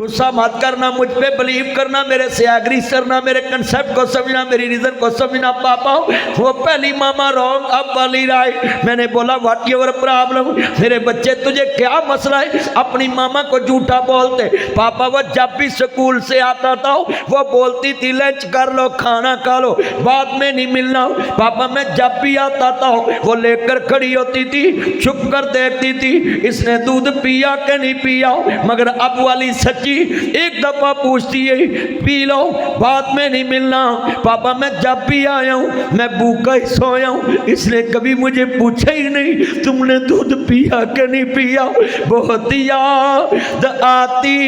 गुस्सा मत करना, मुझ पे बिलीव करना, मेरे से एग्री करना, मेरे कंसेप्ट को समझना, मेरी रीजन को समझना। पापा वो पहली मामा रॉन्ग, अब वाली राइट। मैंने बोला व्हाट योर प्रॉब्लम, मेरे बच्चे तुझे क्या मसला है? अपनी मामा को झूठा बोलते। पापा वो जब भी स्कूल से आता था वो बोलती थी लंच कर लो, खाना खा लो, बाद में नहीं मिलना। पापा मैं जब भी आता था वो लेकर खड़ी होती थी, चुप कर देखती थी इसने दूध पिया कि नहीं पिया। मगर अब वाली सच्ची एक दफा पूछती है पी लो, बाद में नहीं मिलना। पापा मैं जब भी आया हूं मैं भूखा ही सोया हूं, इसने कभी मुझे पूछा ही नहीं तुमने दूध पिया कि नहीं पिया। बहुत याद आती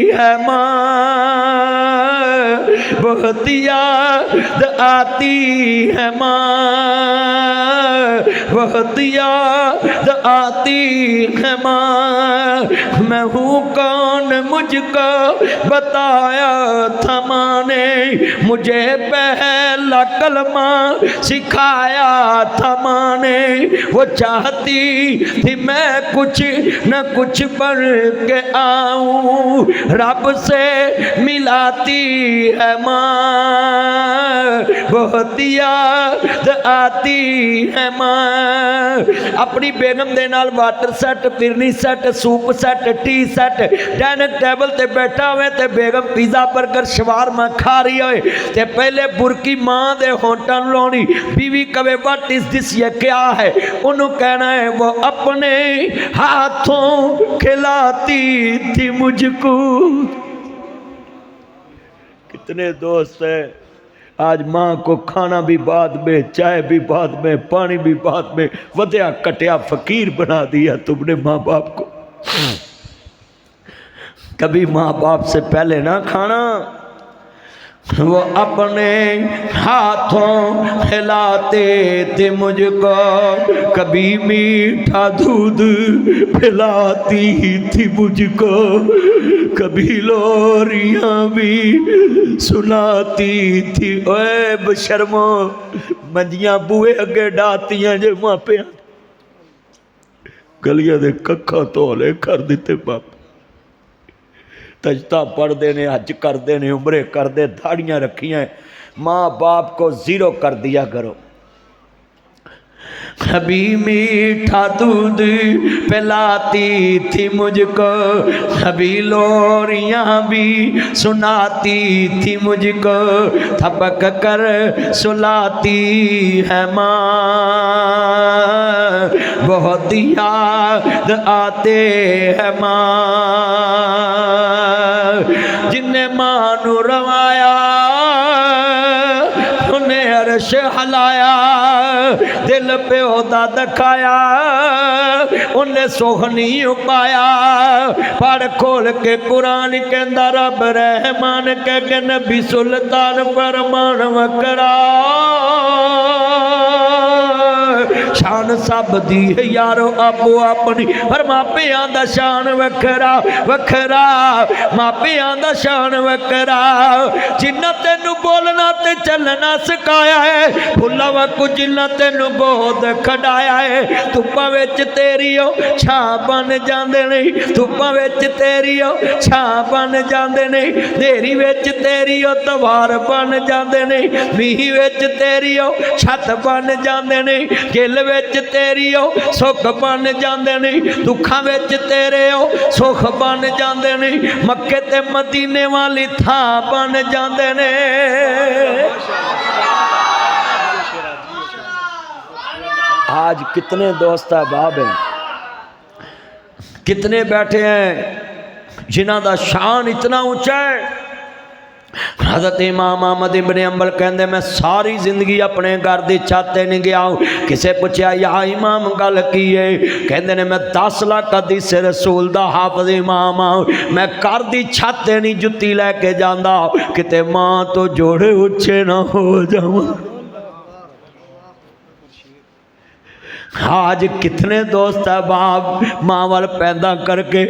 है माँ, बहुत याद आती है माँ, बहुत याद आती है माँ। मैं हूँ कौन मुझको बताया था माँ ने, मुझे पहला कलमा सिखाया था माँ ने। वो चाहती थी मैं कुछ न कुछ पढ़ के आऊं, रब से मिलाती है माँ, बहुत याद आती है माँ। अपनी बेगम दे नाल water set, phirni set, soup set, tea set, dining table ते बैठा हुए ते बेगम पिज़्ज़ा बर्गर शवारमा खा रही होए ते पहले बुरकी माँ दे होटल लाउणी। बीवी कहे व्हाट इज दिस, ये क्या है? उन्हों कहना है वो अपने हाथों खिलाती थी मुझको। कितने दोस्त हैं आज माँ को खाना भी बाद में, चाय भी बाद में, पानी भी बाद में, वधिया कटिया फकीर बना दिया तुमने माँ बाप को। कभी माँ बाप से पहले ना खाना। वो अपने हाथों खिलाते थे मुझको, कभी मीठा दूध पिलाती थी मुझको, कभी लोरियां भी सुनाती थी। ओए बशर्मो मंजियां बूहे अगे डातियां जे मापिया, गलियां दे कक्खा धोले कर दिते बाप। तजता पढ़ते ने, हज करते ने, उमरे करते, दाड़ियाँ रखियाँ। माँ बाप को जीरो कर दिया करो। कभी मीठा दूध पिलाती थी मुझको, कभी लोरियां भी सुनाती थी मुझको, थपक कर सुलाती है माँ, बहुत याद आते है माँ। जिन्हें माँ नू रवाया उन्हें अर्श हलाया, दिल पे ओदा दखाया उन्हें सोहनी पाया। पढ़ खोल के कुरान कहंदा रब रहमान के नबी सुल्तान फरमान वकरा, शान सब दी है यारो आपो अपनी, पर मापियां दा शान वखरा वखरा, मापियां दा शान वखरा। जिन्ना तेनू बोलना ते चलना सिखाया है, फुल्ला वाकू जिन्ना तेनू गोद खड़ाया है। धुप्पां विच तेरी ओ छां बन जांदे ने, धुप्पां विच तेरी ओ छां बन जांदे ने, नेरी विच तेरी ओ तवार बन जांदे ने, मींह विच तेरी ओ छत बन जांदे ने, गिल विच तेरी ओ सुख बन जांदे ने, दुखां विच तेरे ओ सुख बन जांदे ने, मक्के ते मदीने वाली थां बन जांदे ने। आज कितने दोस्त अहबाब हैं, कितने बैठे हैं जिन्हां दा शान इतना ऊंचा है। हज़रत इमाम अहमद इब्न हंबल कहंदे मैं सारी जिंदगी अपने घर की छत नहीं गया। किसे पूछा या इमाम गल की है? कहंदे ने मैं 10 लाख हदीस रसूल दा हाफिज इमाम हाँ, मैं घर की छत नहीं जुत्ती लैके जांदा किते मां तो जोड़े उच्चे ना हो जावां। आज कितने दोस्त है बाप माँ वाल पैदा करके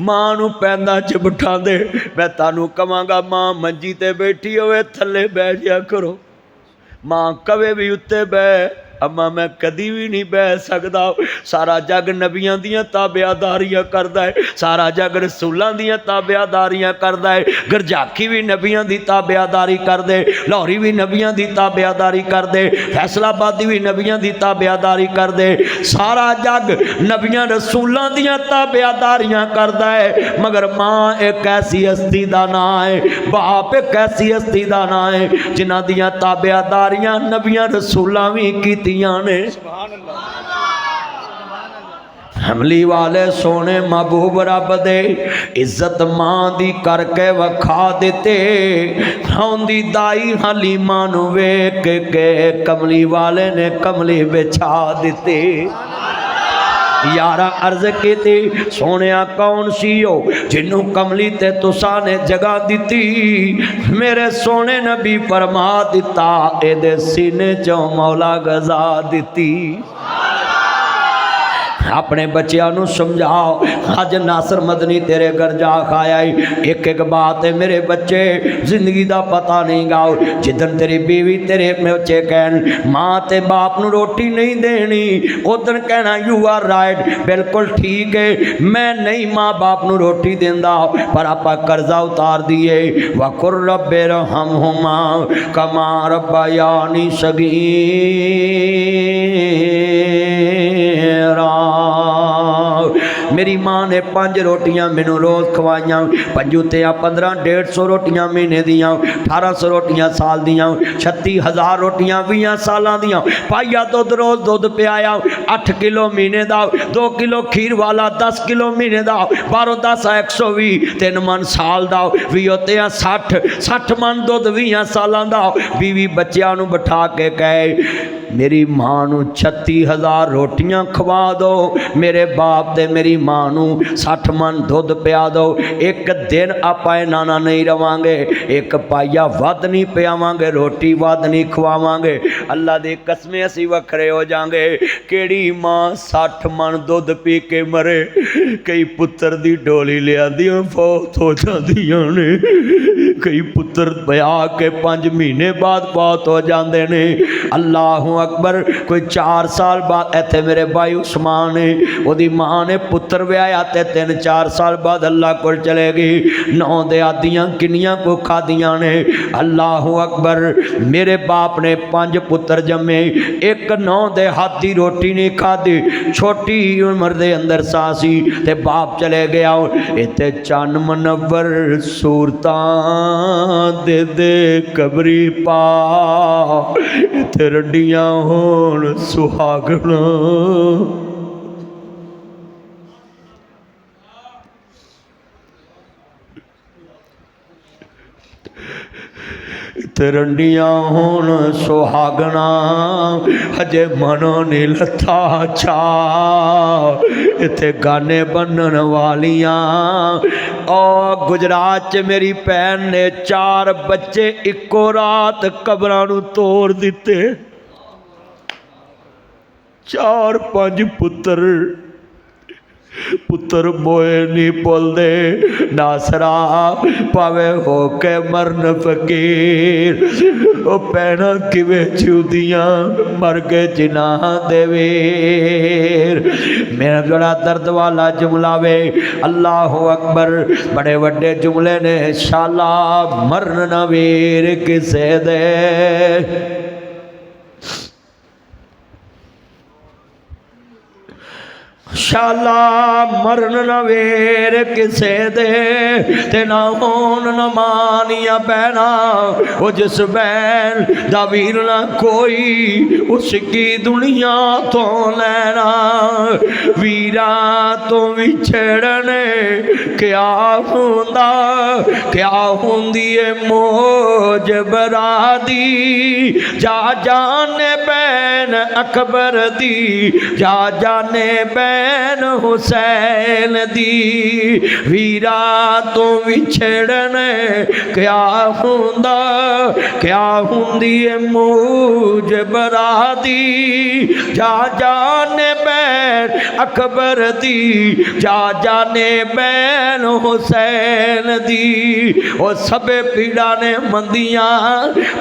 माँ नू पैदा च बिठा दे। मैं तानू कवांगा माँ मंजी ते बैठी होवे थले बह जा करो, माँ कवे भी उत्ते बह अम्मा मैं कदी भी नहीं बह सकता। सारा जग नबियां दियां ताबियादारियां करदा है, सारा जग रसूलां दियां ताबियादारियां करदा है। गरजाखी भी नबियां दी ताबियादारी करदे, लाहौरी भी नबियां दी ताबियादारी करदे, फैसलाबादी भी नबियां दी ताबियादारी करदे। सारा जग नबियां रसूलां दियां ताबियादारियां करदा है। मगर मां एक ऐसी हस्ती दा नां है, बाप एक ऐसी हस्ती दा नां है जिन्हां दियां ताबियादारियां नबियां रसूलां भी कीतियां ने। हमली वाले सोने महबूब रब दे इज्जत मां दी करके वखा दिते। रौंदी दाई हलीमा नू वेख के कमली वाले ने कमली बिछा दिते। यारा अर्ज की सोने कौन सी हो जिन्हों कमली ते तुसा ने जगह दी। मेरे सोने नबी फरमा दिता एदे सीने चो मौला गजा दी। अपने बच्चों समझाओ, अज नासर मदनी तेरे घर जा खाया। एक एक बात है मेरे बच्चे, जिंदगी का पता नहीं गाओ। जिदन तेरी बीवी तेरे बच्चे कहन माँ ते बाप नू रोटी नहीं देनी, उदन कहना यू आर राइट, बिल्कुल ठीक है, मैं नहीं माँ बाप नू रोटी देंदा, पर आप कर्जा उतार दिए। वकुर रब्बे रहमहुमा कमा रब्बयानी सगीरा। मेरी माँ ने 5 रोटियां मैनू रोज़ खवाइया, 5 ते 15 150 रोटियां महीने दियाँ, 1800 रोटियां साल दियाँ, 36,000 रोटियां 20 साल दियाँ। पाइया दुध रोज़ दुध पियाया, 8 किलो महीने का, 2 किलो खीर वाला, 10 किलो महीने का, 12 10 120, 3 मन साल का, 20 60 मन दुध 20 साल का। बीवी बच्चों को बिठा के कहे मेरी माँ नू 36,000 रोटियां खवा दो, मेरे बाप दे मेरी माँ नू 60 मन दुध पिया दो। एक दिन आपां नाना नहीं रवांगे, एक पाइया वध नहीं पियावांगे, रोटी वध नहीं खवावांगे, अल्लाह दी कसमें असी वखरे हो जाएंगे। केड़ी माँ 60 मन दुध पी के मरे। कई पुत्र दी डोली लियांदियां फौत हो जांदियां ने, कई पुत्र ब्याह के 5 महीने बाद फौत हो जाते ने। अल्लाह अकबर। कोई 4 साल बाद इत्थे मेरे भाई उस्मान ने ओदी मां ने पुत्र व्याया ते 3-4 साल बाद अल्लाह को चले गई। 9 दयादियाँ किनियां को खादियां ने। अल्लाह अकबर। मेरे बाप ने 5 पुत्र जमे, एक 9 दे हाथ दी रोटी नहीं खादी, छोटी उम्र दे अंदर सासी ते बाप चले गया। इत्थे चन मनवर सूरतां दे दे कबरी पा, इत्थे रंडियां होण सुहागना। रंडियां होण सुहागना, हजे मनो नी लथा चा, इत्थे गाने बनन वालियां। और गुजरात च मेरी भैन ने 4 बच्चे इको रात कबरां नूं तोड़ दिते। 4-5 पुत्र मोए नहीं भुलदे। नासरा पावे हो के मरन फकीर, ओ भैनां किवें जिउदियां मर गए जिन्हां दे वीर। मेरा बड़ा दर्द वाला जुमला वे। अल्लाह अकबर। बड़े वड्डे जुमले ने। शाला मरन ना वीर किसे दे, शाला मरन न वेर किसे दे, ते ना होन न मानिया बहना। वो जिस बहन दा वीर ना कोई, उसकी दुनिया तो लेना। वीरा तो विछड़ने क्या हुंदा, क्या हुंदी है मौज बरादी। जा जाने बैन अकबर दी, जा जाने बैन बैन हुसैन दी वीरा तो विछड़न क्या हुंदा क्या हुंदी है मूज बरादी जा जाने बैन अकबर दी जा जाने बैन हुसैन दी ओ सबे पीड़ा ने मंदियां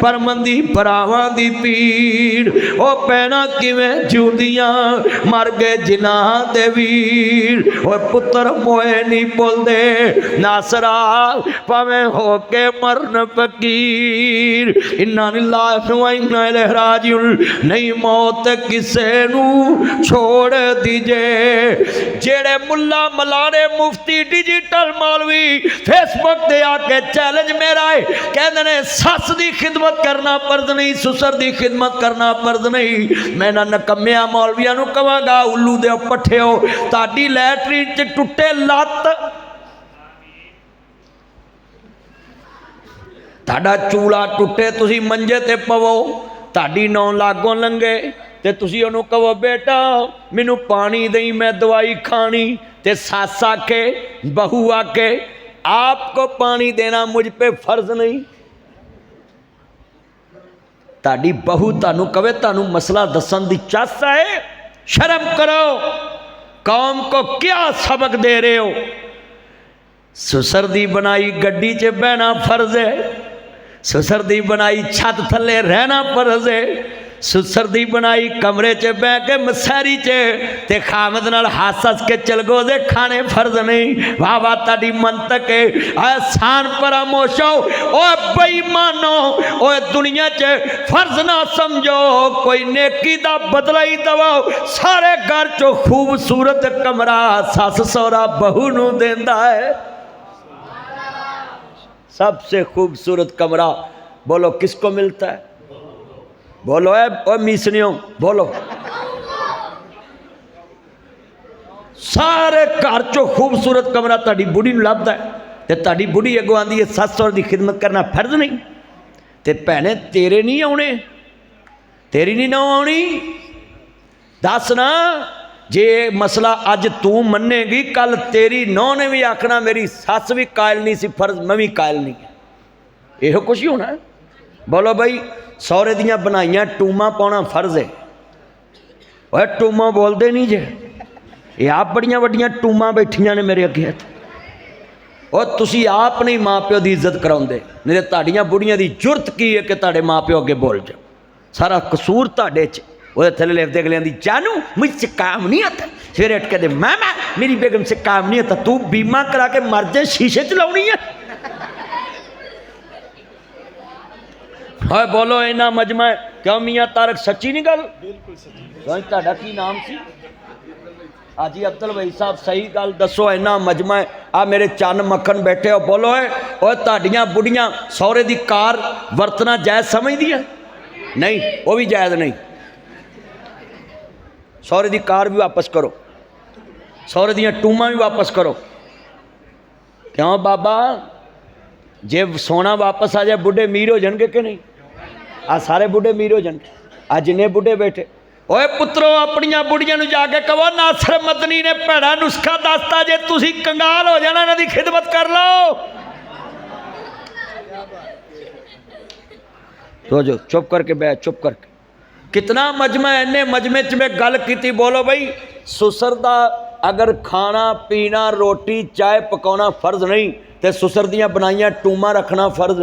पर मंदी भरावां दी पीड़ ओ भैणां किवें जिउंदियां मर गए जिन्हां दे वीर ओ पुत्र मोए नहीं बोलदे नासरा भावें हो के मरन फकीर इन्ना लिल्लाहि व इन्ना इलैहि राजिऊन नहीं मौत किसे नू छोड़ दीजे जेड़े मुल्ला मलाने मुफ्ती डिजिटल मौलवी फेसबुक ते आके चैलेंज मेरा है कहते ने सस दी खिदमत करना फर्ज नहीं सुसर दी खिदमत करना फर्ज नहीं मैं ना नकम्मिया मौलविया नू कहांगा उल्लू दे पट्ठिओ ताडी लैटरीन च टुटे लत्त ताड़ा चूड़ा टुटे तुसी मंजे ते पवो ताड़ी नौ लागों लंघे ते तुसी ओनू कहो बेटा मैनू पानी दई मैं दवाई खानी ते सास आके बहू आके आपको पानी देना मुझ पे फर्ज नहीं ताड़ी बहू तानू कवे तानू मसला दसन दी चस है शर्म करो कौम को क्या सबक दे रहे हो सुसर दी बनाई गड्डी च बहना फर्ज है सुसर दी बनाई छत थले रहना फर्ज है सुसर दी बनाई कमरे च बह के मसैरी च ते खामद नाल हस हस के चलगो दे खाने फर्ज नहीं वाह वाह ताड़ी मंतक है आसान परामोशो ओ बेईमानो ओ दुनिया च फर्ज ना समझो कोई नेकी दा बदला ही दवो सारे घर चो खूबसूरत कमरा सस सौरा बहू नू देंदा है सबसे खूबसूरत कमरा बोलो किसको मिलता है बोलो है मिसनियों बोलो सारे घर चो खूबसूरत कमरा ताड़ी बुढ़ी नूं लभदा है ते ताड़ी बुढ़ी अगों आंदी है सस सौर दी खिदमत करना फर्ज नहीं ते भैने तेरे नहीं आउणे तेरी नहीं नौ आउणी दस ना जे मसला अज तू मन्नेगी कल तेरी नौ ने भी आखना मेरी सस भी कायल नहीं सी फर्ज मैं भी कायल नहीं यहो कुछ ही होना है बोलो भाई सौरे दियां बनाइयां टूमा पाउणा फर्ज है वह टूमा बोलते नहीं जे ये आप बड़ियां वड्डियां टूमा बैठियां ने मेरे अगे और तुसी आप नहीं माँ प्यो की इज्जत कराउंदे नहीं तो तुहाडियां बुढ़ियां की जुरत की है कि तुहाडे माँ प्यो अगे बोल जाओ सारा कसूर तुहाडे च वो थले लिखते अगले आंदी जानू मुझसे काम नहीं आता फिर अट के मामा मेरी बेगम से काम नहीं आता तू बीमा करा के मर जाए शीशे च लाउणी है हाय बोलो इना मजमा क्यों मियाँ तारक सच्ची नहीं गल बिल्कुल सच्ची तुहाडा की नाम सी हाजी अब्दुल भाई साहब सही गल दसो इना मजमा आ मेरे चन मक्खन बैठे हो बोलो है और तुहाडियां बुढ़ियां सौरे दी कार वरतना जायज़ समझदी है नहीं वो भी जायज़ नहीं सौरे दी कार भी वापस करो सौरे दियां टूमा भी वापस करो क्यों बाबा जे सोना वापस आ जाए बुढ़े मीर हो जाएंगे कि नहीं आ सारे बुढ़े मीर हो जाएंगे आ जिन्हें बुढ़े बैठे ओए पुत्रो अपनिया बुढ़िया जाके कहो नासर मदनी ने भैड़ा नुस्खा दसता जे तुसी कंगाल हो जाना इन्हां दी खिदमत कर लो तो जो चुप करके बैठ चुप करके कितना मजमा है इन्ने मजमे च मैं गल की बोलो भाई सुसर दा अगर खाना पीना रोटी चाय पकाना फर्ज नहीं तो सुसर दियां बनाइयां टूमा रखना फर्ज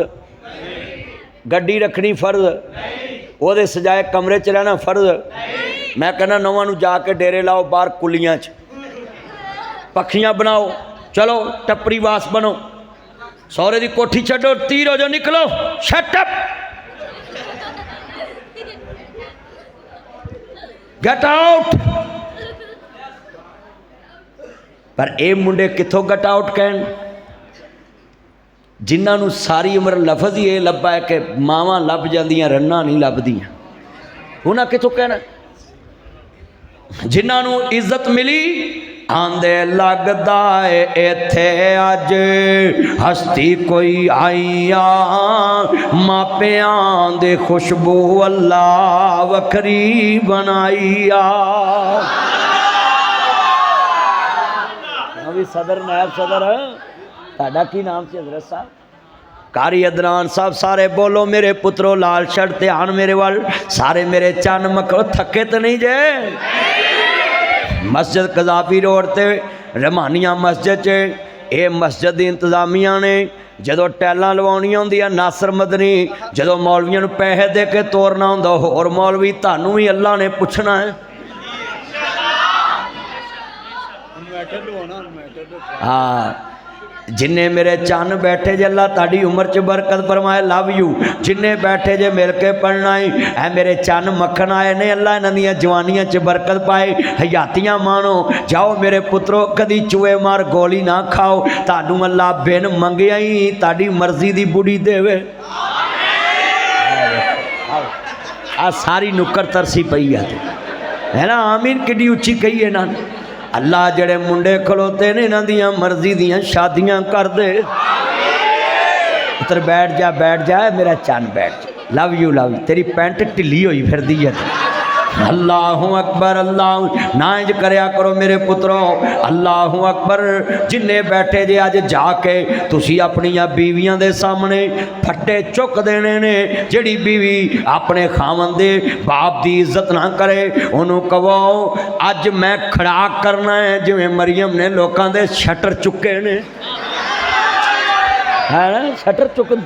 गड्डी रखनी फर्ज ओदे सजाए कमरे च रहना फर्ज मैं कहना नौवां नूं जाके डेरे लाओ बाहर कुलियां च पखियां बनाओ चलो टपरी वास बनो सौरे दी कोठी छड्डो तीर हो जाओ निकलो शट अप गेट आउट पर ये मुंडे कितों गेट आउट कहन जिन्होंने सारी उम्र लफज ही ये लभा है कि मावां लभ जांदियां रन्ना नहीं लभदियां उन्हें कितों कहना जिन्होंने इज्जत मिली आंदे लगदा है इत्थे अज हस्ती कोई आईया मापियां दे खुशबू अल्लाह वखरी बनाईया जी सदर नायब सदर तुहाडा की नाम से हजरत साहब? कारी अदनान साहब सारे बोलो मेरे पुत्रो लाल शर्ट ध्यान मेरे वाल सारे मेरे चन मखो थके तो नहीं जे। मस्जिद कजाफी रोड ते रहमानिया मस्जिद च ये मस्जिद दी इंतजामिया ने जदों टैलां लवाउणियां हुंदियां नासर मदनी जदों मौलवियां नूं पैसे दे के तोरना हुंदा होर मौलवी तुहानूं भी अल्लाह ने पुछना है। हाँ जिन्ने मेरे चन बैठे जे अल्लाह ताड़ी उम्र च बरकत फरमाए लव यू। जिन्ने बैठे जे मिल के पढ़ना ही ऐ मेरे चन मक्खन आए ने अल्लाह इन्हां दियां जवानियां च बरकत पाए हयातियां मानो। जाओ मेरे पुत्रो कदी चूहे मार गोली ना खाओ तानू अल्लाह बिन मंगिया ही ताड़ी मर्जी दी बुढ़ी देवे। आ सारी नुक्कर तरसी पई है ना आमीन किड्डी उच्ची कही ना। अल्लाह जड़े मुंडे खलोते ने इन्हां दियां मर्जी दियां शादियां कर दे। पुत्र बैठ जा मेरा चन बैठ जा लव यू तेरी पैंट ढिली हुई फिरदी है। अल्लाहु अकबर अल्लाह ना इंज करया करो मेरे पुत्रो अल्लाहु अकबर। जिन्ने बैठे जे अज जाके तुसी अपनियां बीवियां दे सामने फट्टे चुक देने ने। जिहड़ी बीवी अपने खावन दे बाप दी इज्जत ना करे उन्हों कहो अज मैं खड़ा करना है जिवें मरियम ने लोकां दे शटर चुके ने है ना शटर चुक